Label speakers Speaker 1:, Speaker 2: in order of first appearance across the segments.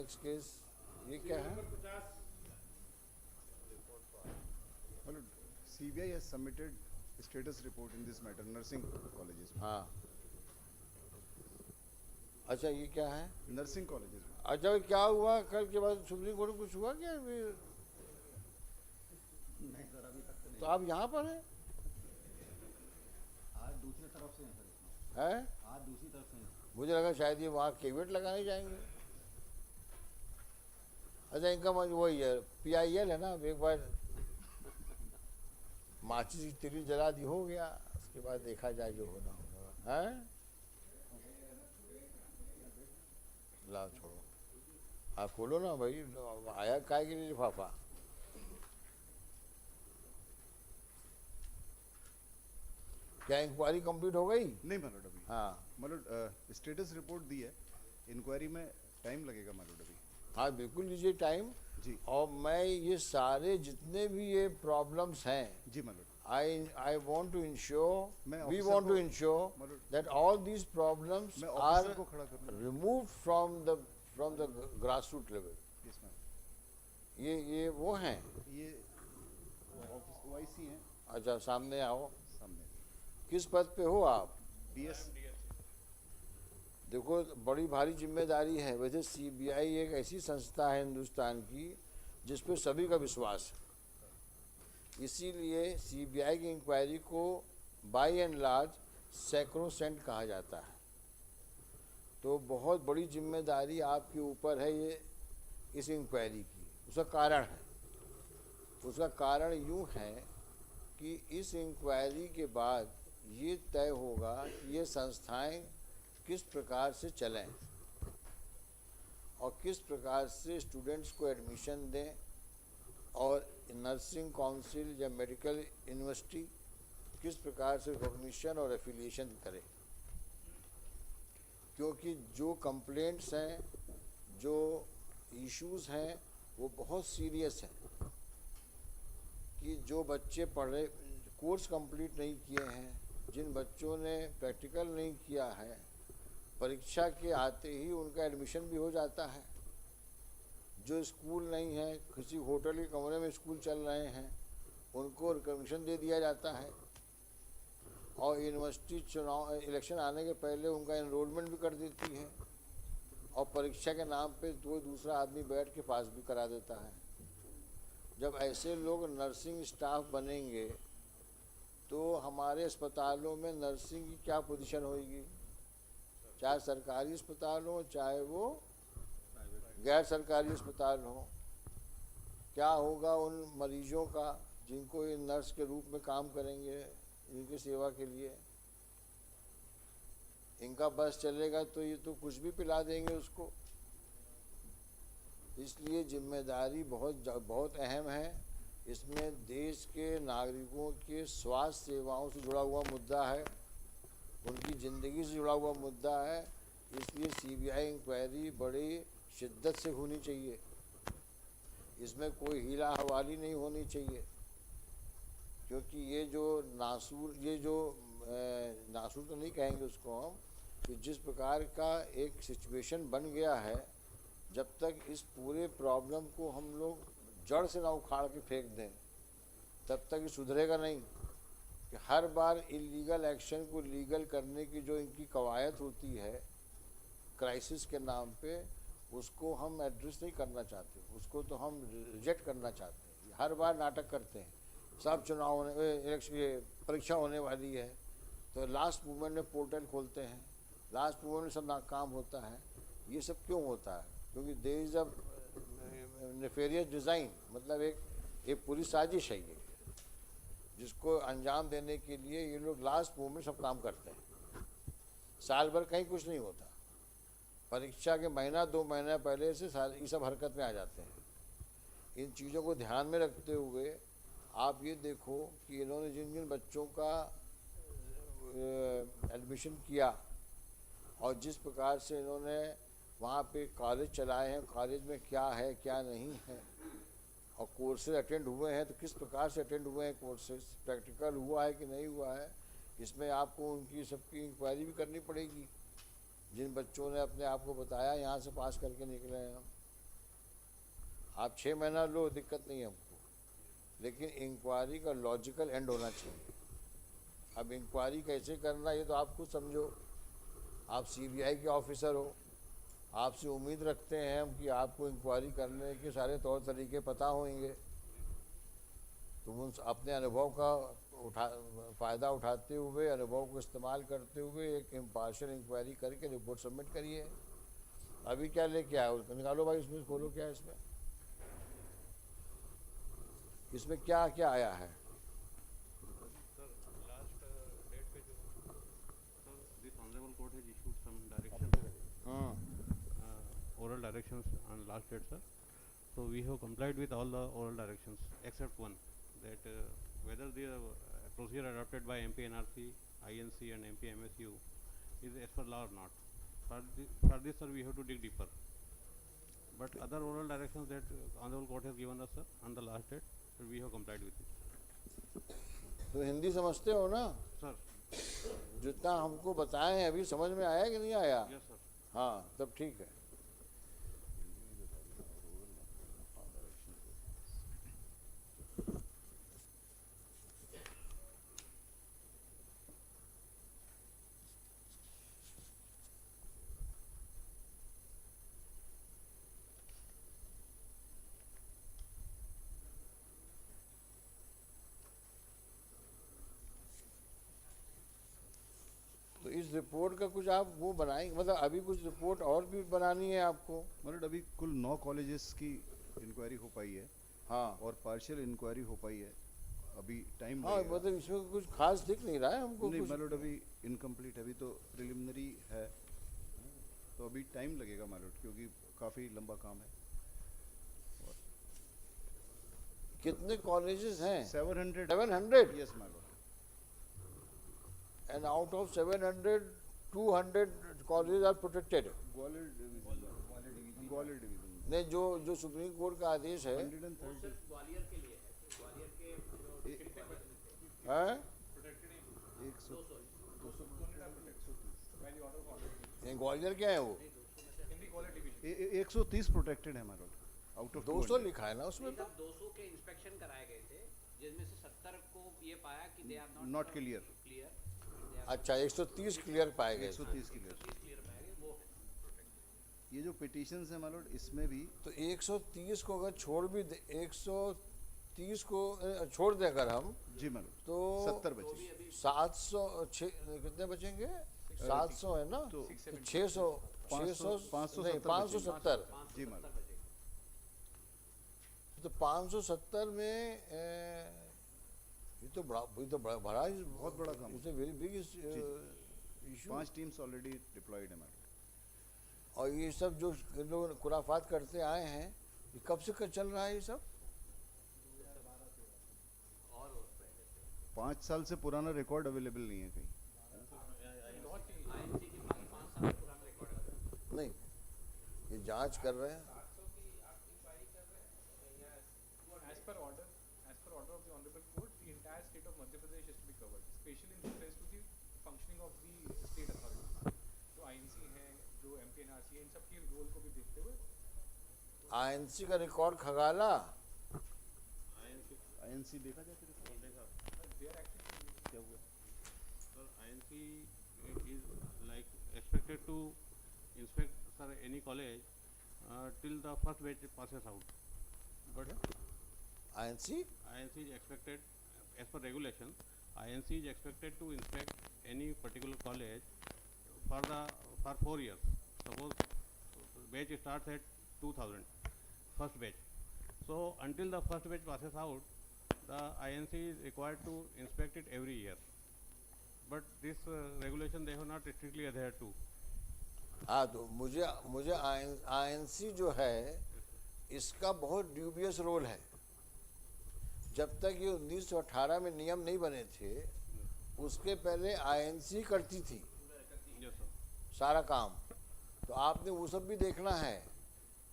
Speaker 1: Next case ये क्या है?
Speaker 2: मतलब CBI has submitted status report in this matter nursing colleges में.
Speaker 1: हाँ, अच्छा ये क्या है?
Speaker 2: नर्सिंग कॉलेजेस में.
Speaker 1: अच्छा भाई क्या हुआ कल के बाद सुप्रीम कोर्ट में कुछ हुआ क्या अभी?
Speaker 2: नहीं सर, अभी तक तो
Speaker 1: तो
Speaker 2: नहीं.
Speaker 1: आप यहाँ पर हैं?
Speaker 2: आज दूसरी तरफ से हैं सर इसमें.
Speaker 1: है?
Speaker 2: आज दूसरी तरफ से हैं.
Speaker 1: मुझे लगा शायद ये वहाँ केविट लगाने जाएंगे। अच्छा इनका वही है, PIL है ना। अब एक बार माचिस की तिली जला दी हो गया, उसके बाद देखा जाए जो होना होगा। है ला छोड़ो, आप खोलो ना भाई, आया काय के लिए लिफाफा? क्या इंक्वायरी कंप्लीट हो गई?
Speaker 2: नहीं मतलब अभी.
Speaker 1: हाँ
Speaker 2: मतलब स्टेटस रिपोर्ट दी है. इंक्वायरी में टाइम लगेगा मतलब अभी.
Speaker 1: हाँ बिल्कुल लीजिए टाइम।
Speaker 2: जी.
Speaker 1: और मैं ये सारे जितने भी ये प्रॉब्लम्स हैं,
Speaker 2: जी मतलब.
Speaker 1: I want to ensure,
Speaker 2: मैं
Speaker 1: we
Speaker 2: ऑफिसर
Speaker 1: want to
Speaker 2: को-
Speaker 1: ensure
Speaker 2: मतलब
Speaker 1: that all these problems
Speaker 2: मैं
Speaker 1: are
Speaker 2: ऑफिसर को खड़ा करूँ.
Speaker 1: removed from the grassroots level।
Speaker 2: Yes ma'am.
Speaker 1: ये वो हैं।
Speaker 2: ये ऑफिस OIC हैं
Speaker 1: अच्छा सामने आओ,
Speaker 2: सामने.
Speaker 1: किस पद पे हो आप?
Speaker 2: DS.
Speaker 1: देखो बड़ी भारी जिम्मेदारी है। वैसे CBI एक ऐसी संस्था है हिंदुस्तान की जिस पे सभी का विश्वास है, इसीलिए CBI की इंक्वायरी को बाय एंड लार्ज सैक्रोसेंट कहा जाता है। तो बहुत बड़ी जिम्मेदारी आपके ऊपर है ये इस इंक्वायरी की। उसका कारण है, उसका कारण यूँ है कि इस इंक्वायरी के बाद ये तय होगा कि ये संस्थाएं किस प्रकार से चलें और किस प्रकार से स्टूडेंट्स को एडमिशन दें, और नर्सिंग काउंसिल या मेडिकल यूनिवर्सिटी किस प्रकार से रिकॉग्निशन और एफिलिएशन करे। क्योंकि जो कंप्लेंट्स हैं, जो इश्यूज हैं, वो बहुत सीरियस हैं। कि जो बच्चे पढ़े, कोर्स कंप्लीट नहीं किए हैं, जिन बच्चों ने प्रैक्टिकल नहीं किया है, परीक्षा के आते ही उनका एडमिशन भी हो जाता है। जो स्कूल नहीं है, किसी होटल के कमरे में स्कूल चल रहे हैं, उनको रिकॉग्निशन दे दिया जाता है। और यूनिवर्सिटी चुनाव इलेक्शन आने के पहले उनका एनरोलमेंट भी कर देती है, और परीक्षा के नाम पे दूसरा आदमी बैठ के पास भी करा देता है। जब ऐसे लोग नर्सिंग स्टाफ बनेंगे तो हमारे अस्पतालों में नर्सिंग की क्या पोजीशन होगी, चाहे सरकारी अस्पताल हो चाहे वो गैर सरकारी अस्पताल हो। क्या होगा उन मरीजों का जिनको ये नर्स के रूप में काम करेंगे इनकी सेवा के लिए? इनका बस चलेगा तो ये तो कुछ भी पिला देंगे उसको। इसलिए जिम्मेदारी बहुत अहम है। इसमें देश के नागरिकों के स्वास्थ्य सेवाओं से जुड़ा हुआ मुद्दा है, उनकी ज़िंदगी से जुड़ा हुआ मुद्दा है। इसलिए CBI इंक्वायरी बड़ी शिद्दत से होनी चाहिए, इसमें कोई हीला हवाली नहीं होनी चाहिए। क्योंकि ये जो नासूर तो नहीं कहेंगे उसको हम, कि जिस प्रकार का एक सिचुएशन बन गया है, जब तक इस पूरे प्रॉब्लम को हम लोग जड़ से ना उखाड़ के फेंक दें तब तक ये सुधरेगा नहीं। कि हर बार इलीगल एक्शन को लीगल करने की जो इनकी कवायद होती है क्राइसिस के नाम पे, उसको हम एड्रेस नहीं करना चाहते, उसको तो हम रिजेक्ट करना चाहते हैं। हर बार नाटक करते हैं, सब चुनाव होने, इलेक्शन, ये परीक्षा होने वाली है तो लास्ट मोमेंट में पोर्टल खोलते हैं, लास्ट मोमेंट में सब नाकाम होता है। ये सब क्यों होता है? क्योंकि there is a nefarious design, मतलब एक पूरी साजिश है ये, जिसको अंजाम देने के लिए ये लोग लास्ट मोमेंट सब काम करते हैं। साल भर कहीं कुछ नहीं होता, परीक्षा के महीना 2 महीने पहले से ये सब हरकत में आ जाते हैं। इन चीज़ों को ध्यान में रखते हुए आप ये देखो कि इन्होंने जिन जिन बच्चों का एडमिशन किया और जिस प्रकार से इन्होंने वहाँ पे कॉलेज चलाए हैं, कॉलेज में क्या है क्या नहीं है, और कोर्सेज अटेंड हुए हैं तो किस प्रकार से अटेंड हुए हैं कोर्सेज, प्रैक्टिकल हुआ है कि नहीं हुआ है, इसमें आपको उनकी सबकी इंक्वायरी भी करनी पड़ेगी। जिन बच्चों ने अपने आप को बताया यहाँ से पास करके निकले हैं हम, आप 6 महीना लो, दिक्कत नहीं है हमको, लेकिन इंक्वायरी का लॉजिकल एंड होना चाहिए। अब इंक्वायरी कैसे करना ये तो आप खुद समझो, आप सीबीआई के ऑफिसर हो, आपसे उम्मीद रखते हैं हम कि आपको इंक्वायरी करने के सारे तौर तरीके पता होंगे। तुम उन अपने अनुभव का फ़ायदा उठाते हुए, अनुभव को इस्तेमाल करते हुए एक इम्पार्शियल इंक्वायरी करके रिपोर्ट सबमिट करिए। अभी क्या लेके आए हो, निकालो भाई, इसमें खोलो क्या है इसमें, इसमें क्या क्या आया है।
Speaker 3: Sir, last date पे जो sir, this honorable court has issued some directions, oral directions on last date, sir. So we have complied with all the oral directions except one, that whether the procedure adopted by MP NRC, INC and MP MSU is as per law or not. For this, sir, we have to dig deeper. But other oral directions that honorable court has given us, sir, on the last date, so we have complied with it.
Speaker 1: तो हिंदी समझते हो ना,
Speaker 3: Sir,
Speaker 1: जितना हमको बताए हैं अभी समझ में आया कि नहीं आया।
Speaker 3: yes, sir.
Speaker 1: हाँ तब ठीक है। तो इस रिपोर्ट का कुछ आप वो बनाएंगे, मतलब अभी कुछ रिपोर्ट और भी बनानी है आपको।
Speaker 2: मतलब अभी कुल 9 कॉलेजेस की इंक्वायरी हो पाई है
Speaker 1: हाँ
Speaker 2: और पार्शियल इंक्वायरी हो पाई है। अभी टाइम
Speaker 1: हाँ, मतलब इसमें कुछ खास दिख नहीं रहा है हमको
Speaker 2: नहीं,
Speaker 1: कुछ।
Speaker 2: माइलॉर्ड अभी इनकम्प्लीट, अभी तो प्रिलिमिनरी है, तो अभी टाइम लगेगा माइलॉर्ड, क्योंकि काफ़ी लंबा काम है।
Speaker 1: कितने कॉलेजेस हैं?
Speaker 2: 700
Speaker 1: 700
Speaker 2: yes my lord.
Speaker 1: and out of 700 200 colleges are protected।
Speaker 2: Gwalior division
Speaker 1: नहीं, जो सुप्रीम कोर्ट का आदेश है
Speaker 2: 130
Speaker 4: ग्वालियर के लिए है, ग्वालियर के जो डिस्ट्रिक्ट है
Speaker 1: हैं?
Speaker 2: 100
Speaker 1: ये ग्वालियर क्या है वो?
Speaker 2: 130 प्रोटेक्टेड है माइलॉर्ड आउट ऑफ
Speaker 1: 200 लिखा है ना उसमें तो।
Speaker 4: 200 के इंस्पेक्शन कराए गए थे, जिसमें से 70 को ये पाया कि they are
Speaker 2: not clear.
Speaker 4: Clear,
Speaker 1: अच्छा 130 क्लियर पाए गए।
Speaker 2: 130 क्लियर।
Speaker 4: क्लियर पाए गए, वो है।
Speaker 2: ये जो पिटिशंस है माइलॉर्ड, इसमें भी
Speaker 1: तो 130 को अगर छोड़ भी दे, 130 को छोड़ दें अगर हम,
Speaker 2: जी माइलॉर्ड
Speaker 1: तो
Speaker 2: 70 बचे।
Speaker 1: 700 कितने बचेंगे? 700 है ना,
Speaker 2: तो
Speaker 1: 600 नहीं 570।
Speaker 2: जी माइलॉर्ड।
Speaker 1: तो 570 में ये तो बड़ा ही
Speaker 2: बहुत बड़ा काम है।
Speaker 1: It's very big issue.
Speaker 2: 5 teams already deployed है माइलॉर्ड।
Speaker 1: और ये सब जो लोग खुराफात करते आए हैं, ये कब से चल रहा है ये सब?
Speaker 4: और पहले से
Speaker 2: 5 साल से पुराना रिकॉर्ड अवेलेबल नहीं है कहीं।
Speaker 4: INC के 5 साल पुराना रिकॉर्ड है।
Speaker 1: नहीं, ये जांच कर रहे हैं।
Speaker 5: As per order of the Honorable Court, the entire state of Madhya Pradesh is to be covered, especially in reference to the functioning of the state authorities. जो INC है, जो MP NRC है, इन सब की रोल को भी देखते हुए
Speaker 1: आईएनसी का रिकॉर्ड खगाला।
Speaker 2: आईएनसी देखा जाए फिर
Speaker 5: they are actually
Speaker 2: क्या हुआ?
Speaker 3: Sir, INC is like expected to inspect, sir, any college till the first batch passes out. But
Speaker 1: INC
Speaker 3: INC is expected, as per regulation, INC is expected to inspect any particular college for 4 years. Suppose batch starts at 2000, first batch. So until the first batch passes out, the INC is required to inspect it every year. But this regulation they have not strictly adhered to.
Speaker 1: हाँ, तो मुझे INC जो है इसका बहुत dubious role है। जब तक ये 1918 में नियम नहीं बने थे, उसके पहले आईएनसी करती थी
Speaker 3: Yes, sir.
Speaker 1: सारा काम। तो आपने वो सब भी देखना है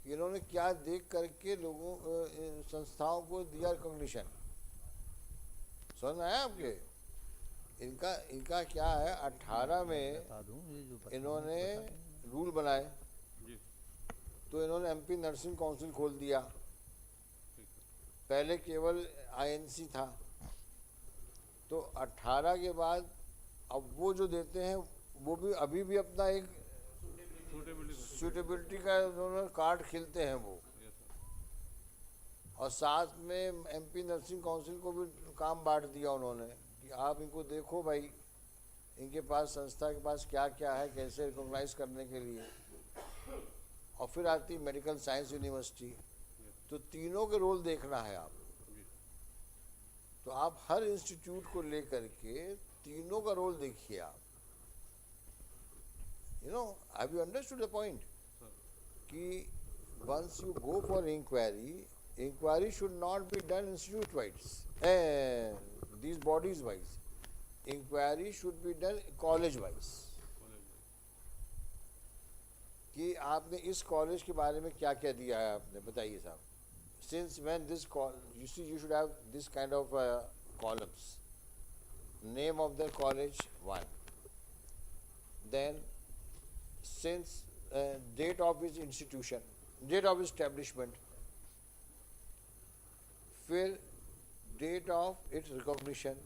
Speaker 1: कि इन्होंने क्या देख करके लोगों संस्थाओं को दिया रिकॉग्निशन। समझ में आया आपके? इनका क्या है, 18 में इन्होंने रूल बनाए,
Speaker 3: जी।
Speaker 1: तो इन्होंने एमपी नर्सिंग काउंसिल खोल दिया। पहले केवल आईएनसी था, तो 18 के बाद अब वो जो देते हैं वो भी अभी भी अपना एक सूटेबिलिटी का उन्होंने कार्ड खिलते हैं वो।
Speaker 3: Yes sir.
Speaker 1: और साथ में एमपी नर्सिंग काउंसिल को भी काम बांट दिया उन्होंने कि आप इनको देखो भाई, इनके पास संस्था के पास क्या क्या है, कैसे रिकॉग्नाइज करने के लिए। और फिर आती मेडिकल साइंस यूनिवर्सिटी, तो तीनों के रोल देखना है आप। तो आप हर इंस्टीट्यूट को लेकर के तीनों का रोल देखिए आप। You know, have you understood the point कि once you go for inquiry should not be done institute wise, these bodies wise. Inquiry should be done college wise. कि आपने इस कॉलेज के बारे में क्या क्या दिया है आपने, बताइए साहब। Since when this you see, you should have this kind of columns. Name of the college, one. Then since date of its institution, date of establishment, फिर date of its recognition,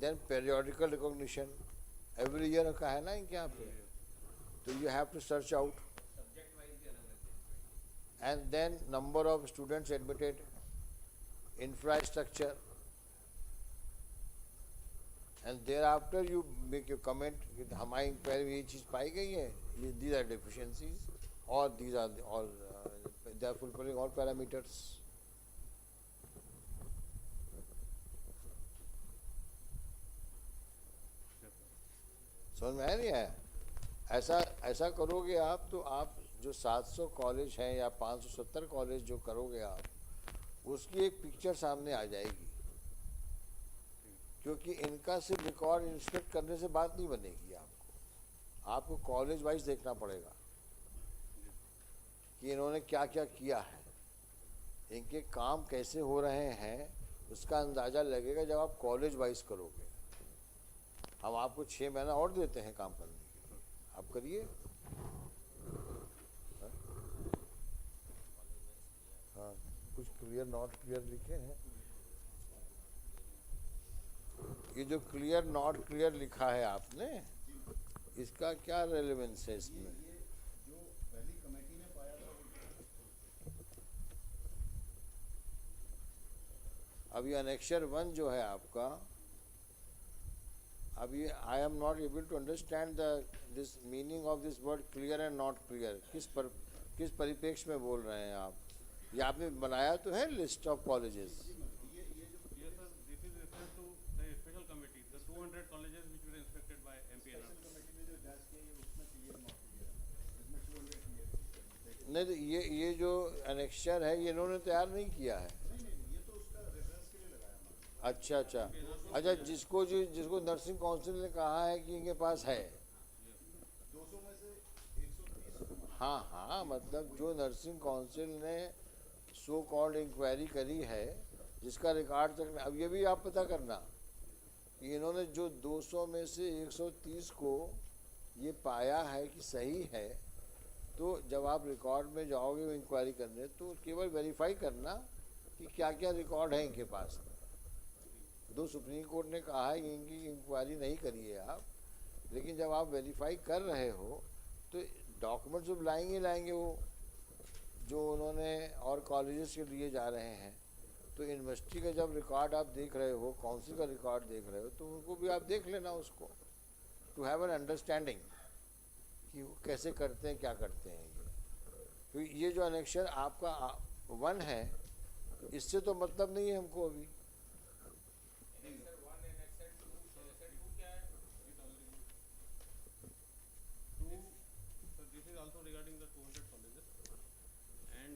Speaker 1: then periodical recognition, every year का है ना इनके यहाँ पे, तो you have to search out,
Speaker 4: subject wise भी अलग अलग है।
Speaker 1: and then number of students admitted, infrastructure, and thereafter you make your comment कि हमारी इंक्वायरी में ये चीज़ पाई गई है, ये these are deficiencies, or these are all they are fulfilling all parameters. समझ में आया नहीं आया? ऐसा करोगे आप तो आप जो 700 कॉलेज हैं या 570 कॉलेज जो करोगे आप, उसकी एक पिक्चर सामने आ जाएगी। क्योंकि इनका सिर्फ रिकॉर्ड इंस्पेक्ट करने से बात नहीं बनेगी, आपको कॉलेज वाइज देखना पड़ेगा कि इन्होंने क्या क्या किया है, इनके काम कैसे हो रहे हैं, उसका अंदाज़ा लगेगा जब आप कॉलेज वाइज करोगे। हम आपको 6 महीना और देते हैं काम करने के लिए, आप करिए। हाँ, कुछ क्लियर नॉट क्लियर लिखे हैं। ये जो क्लियर नॉट क्लियर लिखा है आपने, इसका क्या रेलेवेंस है इसमें?
Speaker 2: ये जो पहली कमेटी ने पाया था,
Speaker 1: अभी अनेक्शर 1 जो है आपका, अभी I am not able to understand this meaning of this word clear and not clear. किस परिप्रेक्ष्य में बोल रहे हैं आप? ये आपने बनाया तो है list of colleges.
Speaker 3: Yes sir, this is referred to the special committee, the 200 colleges which were inspected by MPNR.
Speaker 2: Committee ने जो जांच की है उसमें क्लियर नॉट क्लियर है, इसमें 200 क्लियर।
Speaker 1: नहीं तो ये जो अनेक्शर है ये इन्होंने तैयार नहीं किया है।
Speaker 2: नहीं, ये तो उसका रेफरेंस के लिए लगाया हमारा।
Speaker 1: अच्छा, जिसको नर्सिंग काउंसिल ने कहा है कि इनके पास है।
Speaker 2: 200 में से 130
Speaker 1: हाँ, मतलब जो नर्सिंग काउंसिल ने सो कॉल्ड इंक्वायरी करी है, जिसका रिकॉर्ड तक, अब ये भी आप पता करना कि इन्होंने जो 200 में से 130 को ये पाया है कि सही है, तो जब आप रिकॉर्ड में जाओगे इंक्वायरी करने, तो केवल वेरीफाई करना कि क्या क्या रिकॉर्ड है इनके पास। दो सुप्रीम कोर्ट ने कहा है कि इनकी इंक्वायरी नहीं करी है आप, लेकिन जब आप वेरीफाई कर रहे हो तो डॉक्यूमेंट्स जो लाएंगे वो जो उन्होंने और कॉलेजेस के लिए जा रहे हैं, तो यूनिवर्सिटी का जब रिकॉर्ड आप देख रहे हो, काउंसिल का रिकॉर्ड देख रहे हो, तो उनको भी आप देख लेना उसको, टू हैव एन अंडरस्टैंडिंग कि वो कैसे करते हैं, क्या करते हैं। तो ये जो अनेक्शर आपका 1 है, इससे तो मतलब नहीं है हमको अभी।
Speaker 3: So this is also regarding the 200 colleges, and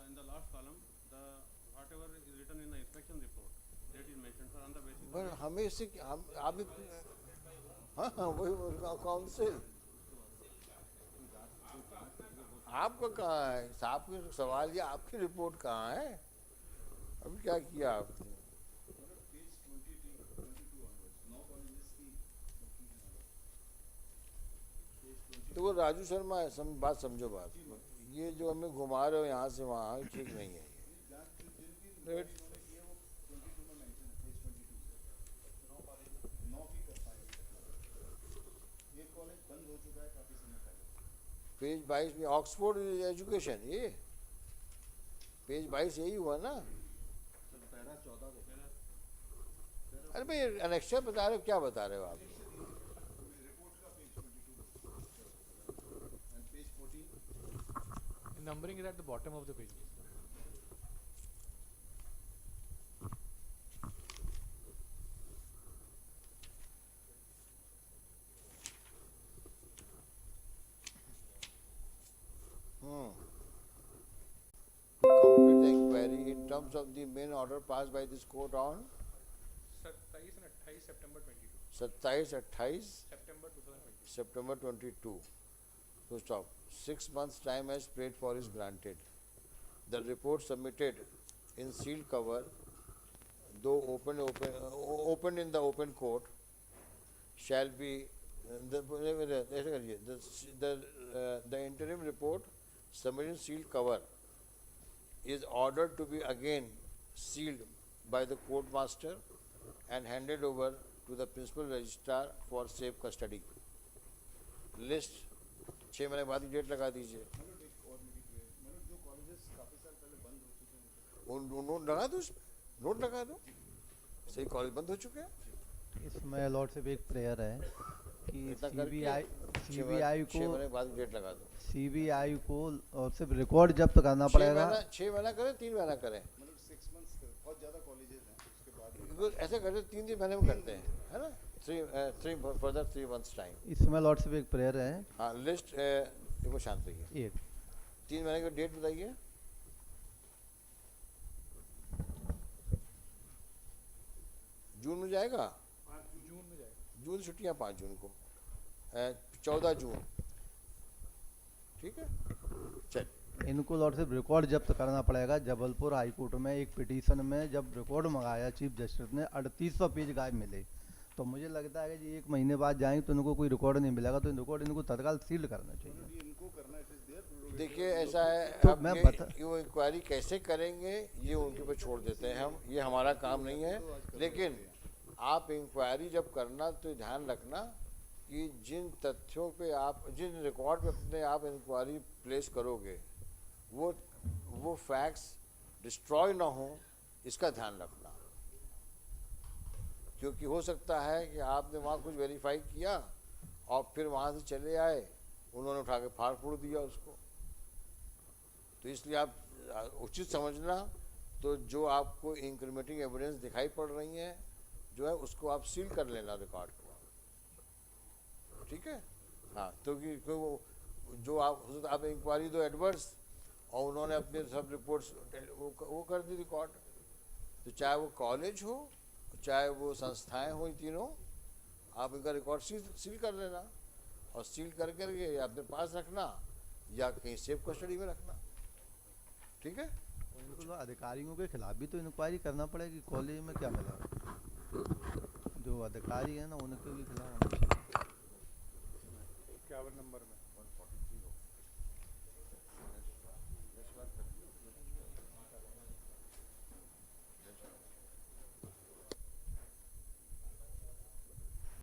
Speaker 3: in the last column, the whatever is written in the inspection report, that is mentioned, sir, on the basis of
Speaker 1: पर हमें इससे आप हाँ वही काउंसिल आपका कहाँ है? आपके सवाल ये आपकी रिपोर्ट कहाँ है? अभी क्या किया आपने?
Speaker 2: पेज 22 onwards, 9 कॉलेजेस की
Speaker 1: तो वो राजू शर्मा है, बात समझो बात, ये जो हमें घुमा रहे हो यहाँ से वहाँ, ठीक नहीं है। Wait.
Speaker 2: 22 में mention है, page 22 से 9 भी कर पाएंगे। ये कॉलेज बंद हो चुका है काफी समय पहले।
Speaker 1: पेज 22 में ऑक्सफोर्ड एजुकेशन, ये पेज 22 यही हुआ ना?
Speaker 2: पैरा 14 देखा।
Speaker 1: अरे भाई अनेक्स्चर बता रहे हो, क्या बता रहे हो आप?
Speaker 2: रिपोर्ट का page 22 and page 14
Speaker 5: Numbering is at the bottom of the page.
Speaker 1: To complete the inquiry in terms of the main order passed by this court on
Speaker 5: 27 and 28 September 22.
Speaker 1: 27-28
Speaker 5: September 2022.
Speaker 1: September 22. So stop. 6 months time as prayed for is granted. The report submitted in sealed cover, though open in the open court, shall be the interim report submitted in sealed cover is ordered to be again sealed by the court master and handed over to the principal registrar for safe custody. List 6 महीने बाद date लगा दीजिए।
Speaker 2: मतलब एक और मेरी query, मतलब जो कॉलेजेस काफी साल पहले बंद हो चुके हैं
Speaker 1: वो नोट लगा दो, उसमें नोट लगा दो, सही कॉलेज बंद हो चुके हैं।
Speaker 6: इसमें लॉर्ड से एक प्रेयर है कि
Speaker 1: इतना
Speaker 6: सीबीआई
Speaker 1: करके
Speaker 6: सीबीआई
Speaker 1: 6
Speaker 6: को
Speaker 1: महीने बाद डेट लगा दो।
Speaker 6: सीबीआई को और सिर्फ रिकॉर्ड जब्त करना पड़ेगा।
Speaker 1: 6 महीना करें, 3 महीना करें,
Speaker 2: मतलब 6 months बहुत ज्यादा कॉलेजेस हैं उसके बाद
Speaker 1: बिल्कुल ऐसे करते 3 महीने में करते हैं, है ना? 3 months टाइम।
Speaker 6: इसमें लॉर्ड से एक प्रेयर है।
Speaker 1: हाँ लिस्ट देखो, शांत रहिए।
Speaker 6: एक
Speaker 1: 3 महीने का डेट बताइए। जून में जाएगा,
Speaker 5: जून में जाएगा।
Speaker 1: जून छुट्टियाँ 5 जून को, 14 जून, ठीक है? चल
Speaker 6: इनको लॉर्ड से रिकॉर्ड जब्त करना पड़ेगा। जबलपुर हाई कोर्ट में एक पिटीशन में जब रिकॉर्ड मंगाया चीफ जस्टिस ने 3800 पेज गायब मिले, तो मुझे लगता है कि जी 1 महीने बाद जाएंगे तो इनको कोई रिकॉर्ड नहीं मिलेगा, तो रिकॉर्ड इनको तत्काल सील्ड करना चाहिए।
Speaker 2: ये इनको करना है देयर।
Speaker 1: देखिए ऐसा है,
Speaker 6: तो
Speaker 1: अब
Speaker 6: मैं
Speaker 1: ये इंक्वायरी कैसे करेंगे ये उनके ऊपर छोड़ देते हैं हम, ये हमारा काम नहीं है। लेकिन आप इंक्वायरी जब करना तो ध्यान रखना कि जिन तथ्यों पे आप, जिन रिकॉर्ड पे अपने आप इंक्वायरी प्लेस करोगे वो फैक्ट्स डिस्ट्रॉय ना हो, इसका ध्यान रखना। क्योंकि हो सकता है कि आपने वहाँ कुछ वेरीफाई किया और फिर वहाँ से चले आए, उन्होंने उठा के फाड़ फूड़ दिया उसको। तो इसलिए आप उचित समझना, तो जो आपको इंक्रीमेंटिंग एविडेंस दिखाई पड़ रही हैं जो है उसको आप सील कर लेना रिकॉर्ड को, ठीक है? हाँ, तो जो आप इंक्वायरी दो एडवर्स और उन्होंने अपने सब रिपोर्ट्स वो कर दी रिकॉर्ड, तो चाहे वो कॉलेज हो चाहे वो संस्थाएं हो, तीनों आप इनका रिकॉर्ड सील कर लेना और सील कर करके या अपने पास रखना या कहीं सेफ कस्टडी में रखना, ठीक है?
Speaker 6: इनको तो अधिकारियों के खिलाफ भी तो इंक्वायरी करना पड़ेगी, कॉलेज में क्या मिला, जो अधिकारी है ना उनके भी खिलाफ